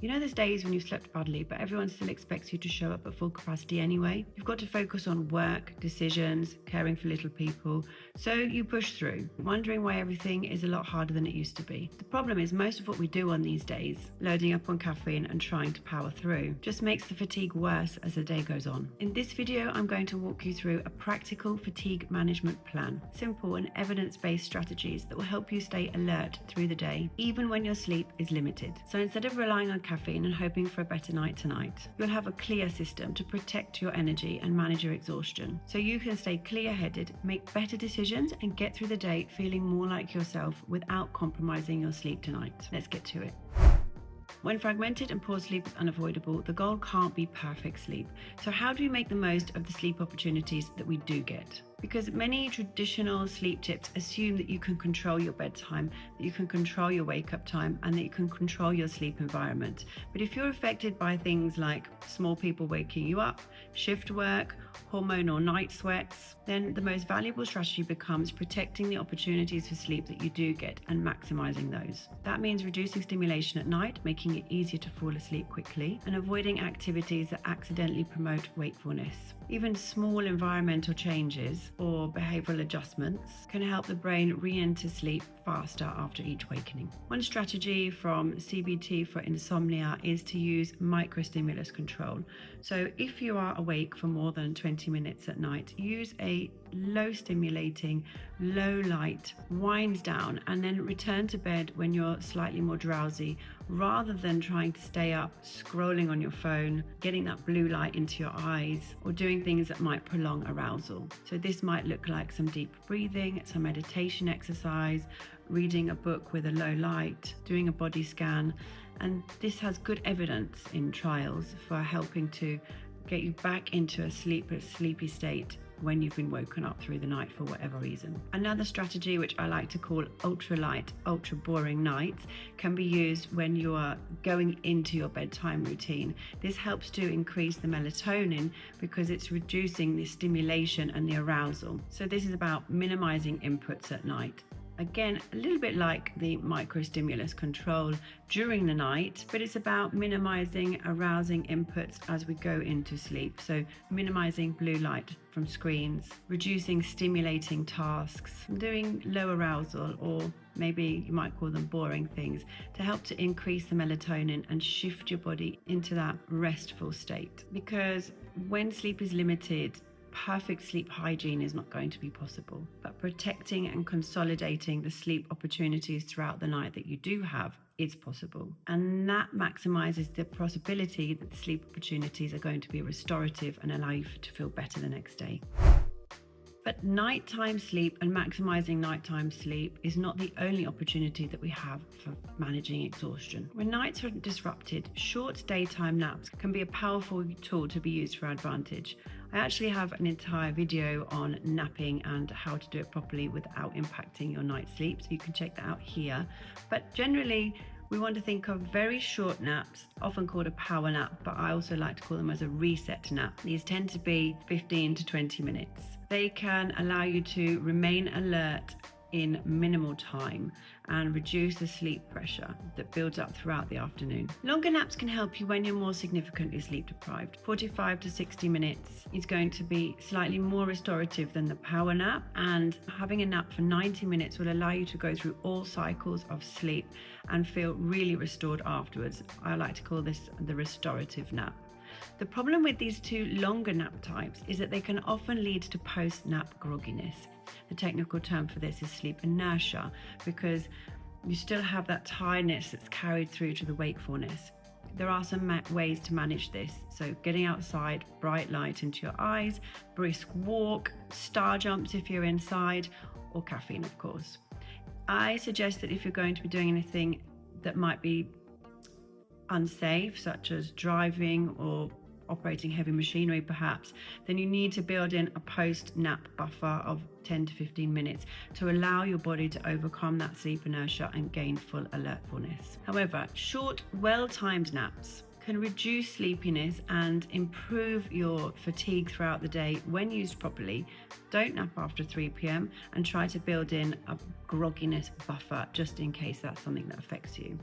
You know, there's days when you've slept badly, but everyone still expects you to show up at full capacity anyway. You've got to focus on work, decisions, caring for little people, so you push through, wondering why everything is a lot harder than it used to be. The problem is most of what we do on these days, loading up on caffeine and trying to power through, just makes the fatigue worse as the day goes on. In this video, I'm going to walk you through a practical fatigue management plan, simple and evidence-based strategies that will help you stay alert through the day, even when your sleep is limited. So instead of relying on caffeine and hoping for a better night tonight, you'll have a clear system to protect your energy and manage your exhaustion, so you can stay clear-headed, make better decisions, and get through the day feeling more like yourself without compromising your sleep tonight. Let's get to it. When fragmented and poor sleep is unavoidable, the goal can't be perfect sleep. So how do we make the most of the sleep opportunities that we do get? Because many traditional sleep tips assume that you can control your bedtime, that you can control your wake-up time, and that you can control your sleep environment. But if you're affected by things like small people waking you up, shift work, hormonal night sweats, then the most valuable strategy becomes protecting the opportunities for sleep that you do get and maximizing those. That means reducing stimulation at night, making it easier to fall asleep quickly, and avoiding activities that accidentally promote wakefulness. Even small environmental changes or behavioral adjustments can help the brain re-enter sleep faster after each awakening. One strategy from CBT for insomnia is to use microstimulus control. So if you are awake for more than 20 minutes at night, use a low stimulating, low light, winds down, and then return to bed when you're slightly more drowsy, rather than trying to stay up, scrolling on your phone, getting that blue light into your eyes, or doing things that might prolong arousal. So this might look like some deep breathing, some meditation exercise, reading a book with a low light, doing a body scan, and this has good evidence in trials for helping to get you back into a sleepy state when you've been woken up through the night for whatever reason. Another strategy, which I like to call ultralight, ultra boring nights, can be used when you are going into your bedtime routine. This helps to increase the melatonin because it's reducing the stimulation and the arousal. So this is about minimizing inputs at night. Again, a little bit like the microstimulus control during the night, but it's about minimizing arousing inputs as we go into sleep. So minimizing blue light from screens, reducing stimulating tasks, doing low arousal, or maybe you might call them boring things, to help to increase the melatonin and shift your body into that restful state. Because when sleep is limited, perfect sleep hygiene is not going to be possible, but protecting and consolidating the sleep opportunities throughout the night that you do have is possible. And that maximizes the possibility that the sleep opportunities are going to be restorative and allow you to feel better the next day. But nighttime sleep and maximizing nighttime sleep is not the only opportunity that we have for managing exhaustion. When nights are disrupted, short daytime naps can be a powerful tool to be used for advantage. I actually have an entire video on napping and how to do it properly without impacting your night's sleep, so you can check that out here. But generally, we want to think of very short naps, often called a power nap, but I also like to call them as a reset nap. These tend to be 15 to 20 minutes. They can allow you to remain alert in minimal time and reduce the sleep pressure that builds up throughout the afternoon. Longer naps can help you when you're more significantly sleep deprived. 45 to 60 minutes is going to be slightly more restorative than the power nap, and having a nap for 90 minutes will allow you to go through all cycles of sleep and feel really restored afterwards. I like to call this the restorative nap. The problem with these two longer nap types is that they can often lead to post-nap grogginess. The technical term for this is sleep inertia, because you still have that tiredness that's carried through to the wakefulness. There are some ways to manage this. So getting outside, bright light into your eyes, brisk walk, star jumps if you're inside, or caffeine, of course. I suggest that if you're going to be doing anything that might be unsafe, such as driving or operating heavy machinery perhaps, then you need to build in a post-nap buffer of 10 to 15 minutes to allow your body to overcome that sleep inertia and gain full alertfulness. However, short, well-timed naps can reduce sleepiness and improve your fatigue throughout the day when used properly. Don't nap after 3 p.m. and try to build in a grogginess buffer just in case that's something that affects you.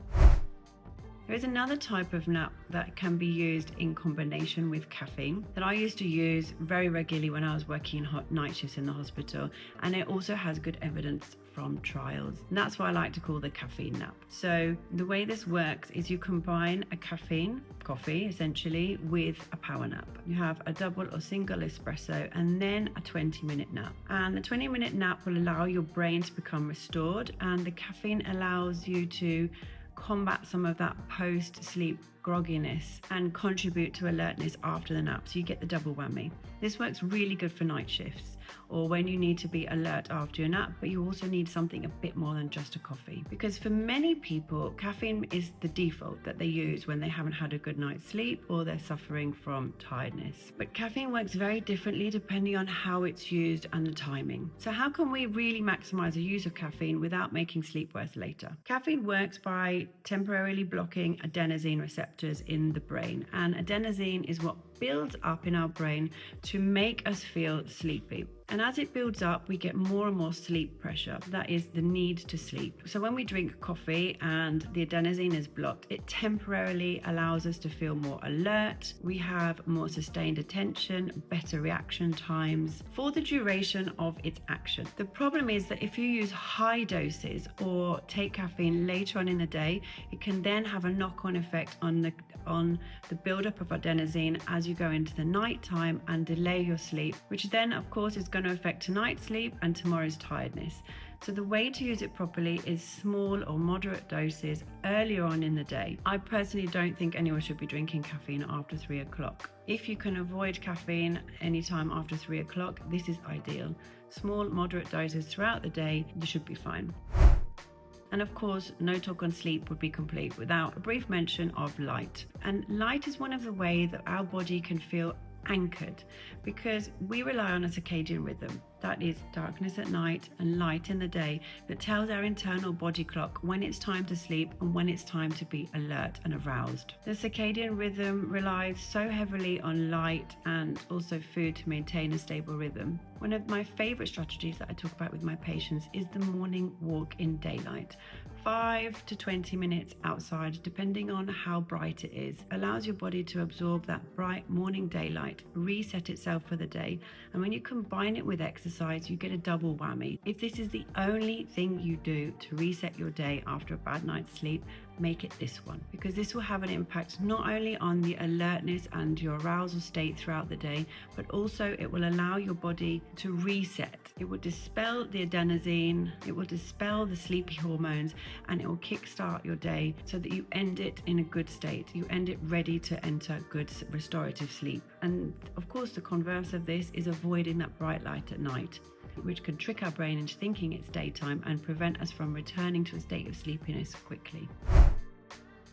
There is another type of nap that can be used in combination with caffeine that I used to use very regularly when I was working in hot night shifts in the hospital, and it also has good evidence from trials. And that's what I like to call the caffeine nap. So the way this works is you combine a caffeine, coffee essentially, with a power nap. You have a double or single espresso and then a 20-minute nap. And the 20-minute nap will allow your brain to become restored, and the caffeine allows you to combat some of that post-sleep grogginess and contribute to alertness after the nap. So you get the double whammy. This works really good for night shifts or when you need to be alert after your nap, but you also need something a bit more than just a coffee. Because for many people, caffeine is the default that they use when they haven't had a good night's sleep or they're suffering from tiredness. But caffeine works very differently depending on how it's used and the timing. So how can we really maximize the use of caffeine without making sleep worse later? Caffeine works by temporarily blocking adenosine receptors in the brain, and adenosine is what builds up in our brain to make us feel sleepy. And as it builds up, we get more and more sleep pressure. That is the need to sleep. So when we drink coffee and the adenosine is blocked, it temporarily allows us to feel more alert. We have more sustained attention, better reaction times for the duration of its action. The problem is that if you use high doses or take caffeine later on in the day, it can then have a knock-on effect on the buildup of adenosine as you go into the night time and delay your sleep, which then of course is going to affect tonight's sleep and tomorrow's tiredness. So the way to use it properly is small or moderate doses earlier on in the day. I personally don't think anyone should be drinking caffeine after 3 o'clock. If you can avoid caffeine anytime after 3 o'clock, this is ideal. Small, moderate doses throughout the day, you should be fine. And of course, no talk on sleep would be complete without a brief mention of light. And light is one of the ways that our body can feel anchored, because we rely on a circadian rhythm, that is darkness at night and light in the day, that tells our internal body clock when it's time to sleep and when it's time to be alert and aroused. The circadian rhythm relies so heavily on light and also food to maintain a stable rhythm. One of my favorite strategies that I talk about with my patients is the morning walk in daylight. 5 to 20 minutes outside, depending on how bright it is, allows your body to absorb that bright morning daylight, reset itself for the day. And when you combine it with exercise, you get a double whammy. If this is the only thing you do to reset your day after a bad night's sleep, make it this one, because this will have an impact not only on the alertness and your arousal state throughout the day, but also it will allow your body to reset. It will dispel the adenosine, it will dispel the sleepy hormones, and it will kickstart your day so that you end it in a good state. You end it ready to enter good restorative sleep. And of course, the converse of this is avoiding that bright light at night, which can trick our brain into thinking it's daytime and prevent us from returning to a state of sleepiness quickly.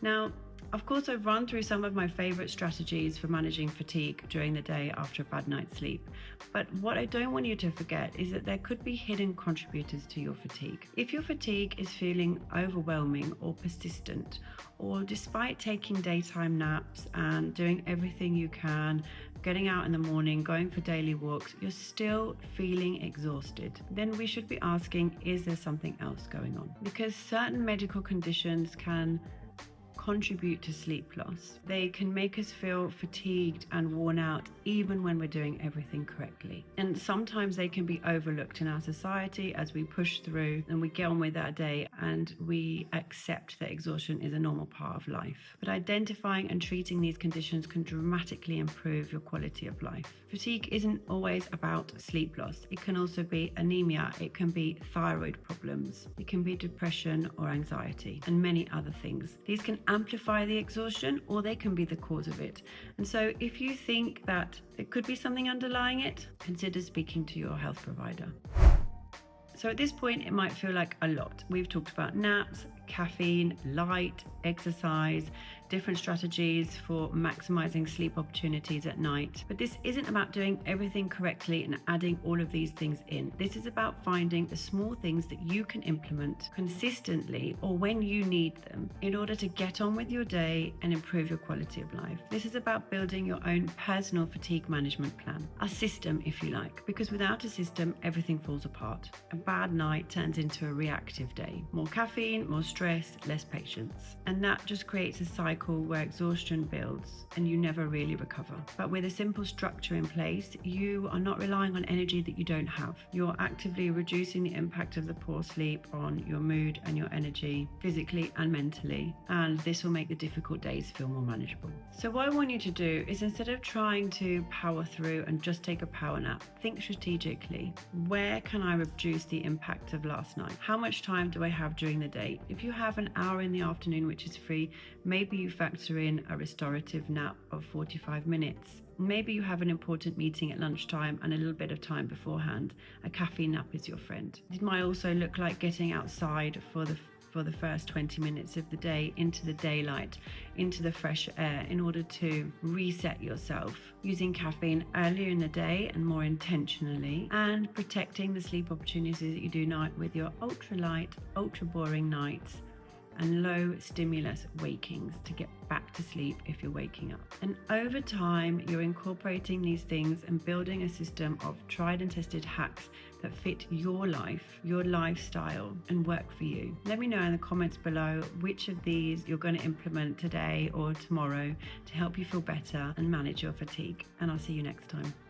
Now, of course, I've run through some of my favorite strategies for managing fatigue during the day after a bad night's sleep. But what I don't want you to forget is that there could be hidden contributors to your fatigue. If your fatigue is feeling overwhelming or persistent, or despite taking daytime naps and doing everything you can, getting out in the morning, going for daily walks, you're still feeling exhausted, then we should be asking, is there something else going on? Because certain medical conditions can contribute to sleep loss. They can make us feel fatigued and worn out even when we're doing everything correctly. And sometimes they can be overlooked in our society as we push through and we get on with our day and we accept that exhaustion is a normal part of life. But identifying and treating these conditions can dramatically improve your quality of life. Fatigue isn't always about sleep loss. It can also be anemia, it can be thyroid problems, it can be depression or anxiety, and many other things. These can amplify the exhaustion, or they can be the cause of it. And so if you think that there could be something underlying it, consider speaking to your health provider. So at this point, it might feel like a lot. We've talked about naps, caffeine, light, exercise, different strategies for maximizing sleep opportunities at night. But this isn't about doing everything correctly and adding all of these things in. This is about finding the small things that you can implement consistently or when you need them in order to get on with your day and improve your quality of life. This is about building your own personal fatigue management plan, a system if you like, because without a system, everything falls apart. A bad night turns into a reactive day. More caffeine, more stress, less patience. And that just creates a cycle where exhaustion builds and you never really recover. But with a simple structure in place, you are not relying on energy that you don't have. You're actively reducing the impact of the poor sleep on your mood and your energy, physically and mentally. And this will make the difficult days feel more manageable. So what I want you to do is, instead of trying to power through and just take a power nap, think strategically. Where can I reduce the impact of last night? How much time do I have during the day? If you have an hour in the afternoon which is free, maybe you factor in a restorative nap of 45 minutes. Maybe you have an important meeting at lunchtime and a little bit of time beforehand. A caffeine nap is your friend. It might also look like getting outside for the first 20 minutes of the day, into the daylight, into the fresh air, in order to reset yourself, using caffeine earlier in the day and more intentionally, and protecting the sleep opportunities that you do night with your ultra light, ultra boring nights and low stimulus wakings to get back to sleep if you're waking up. And over time, you're incorporating these things and building a system of tried and tested hacks that fit your life, your lifestyle, and work for you. Let me know in the comments below which of these you're going to implement today or tomorrow to help you feel better and manage your fatigue. And I'll see you next time.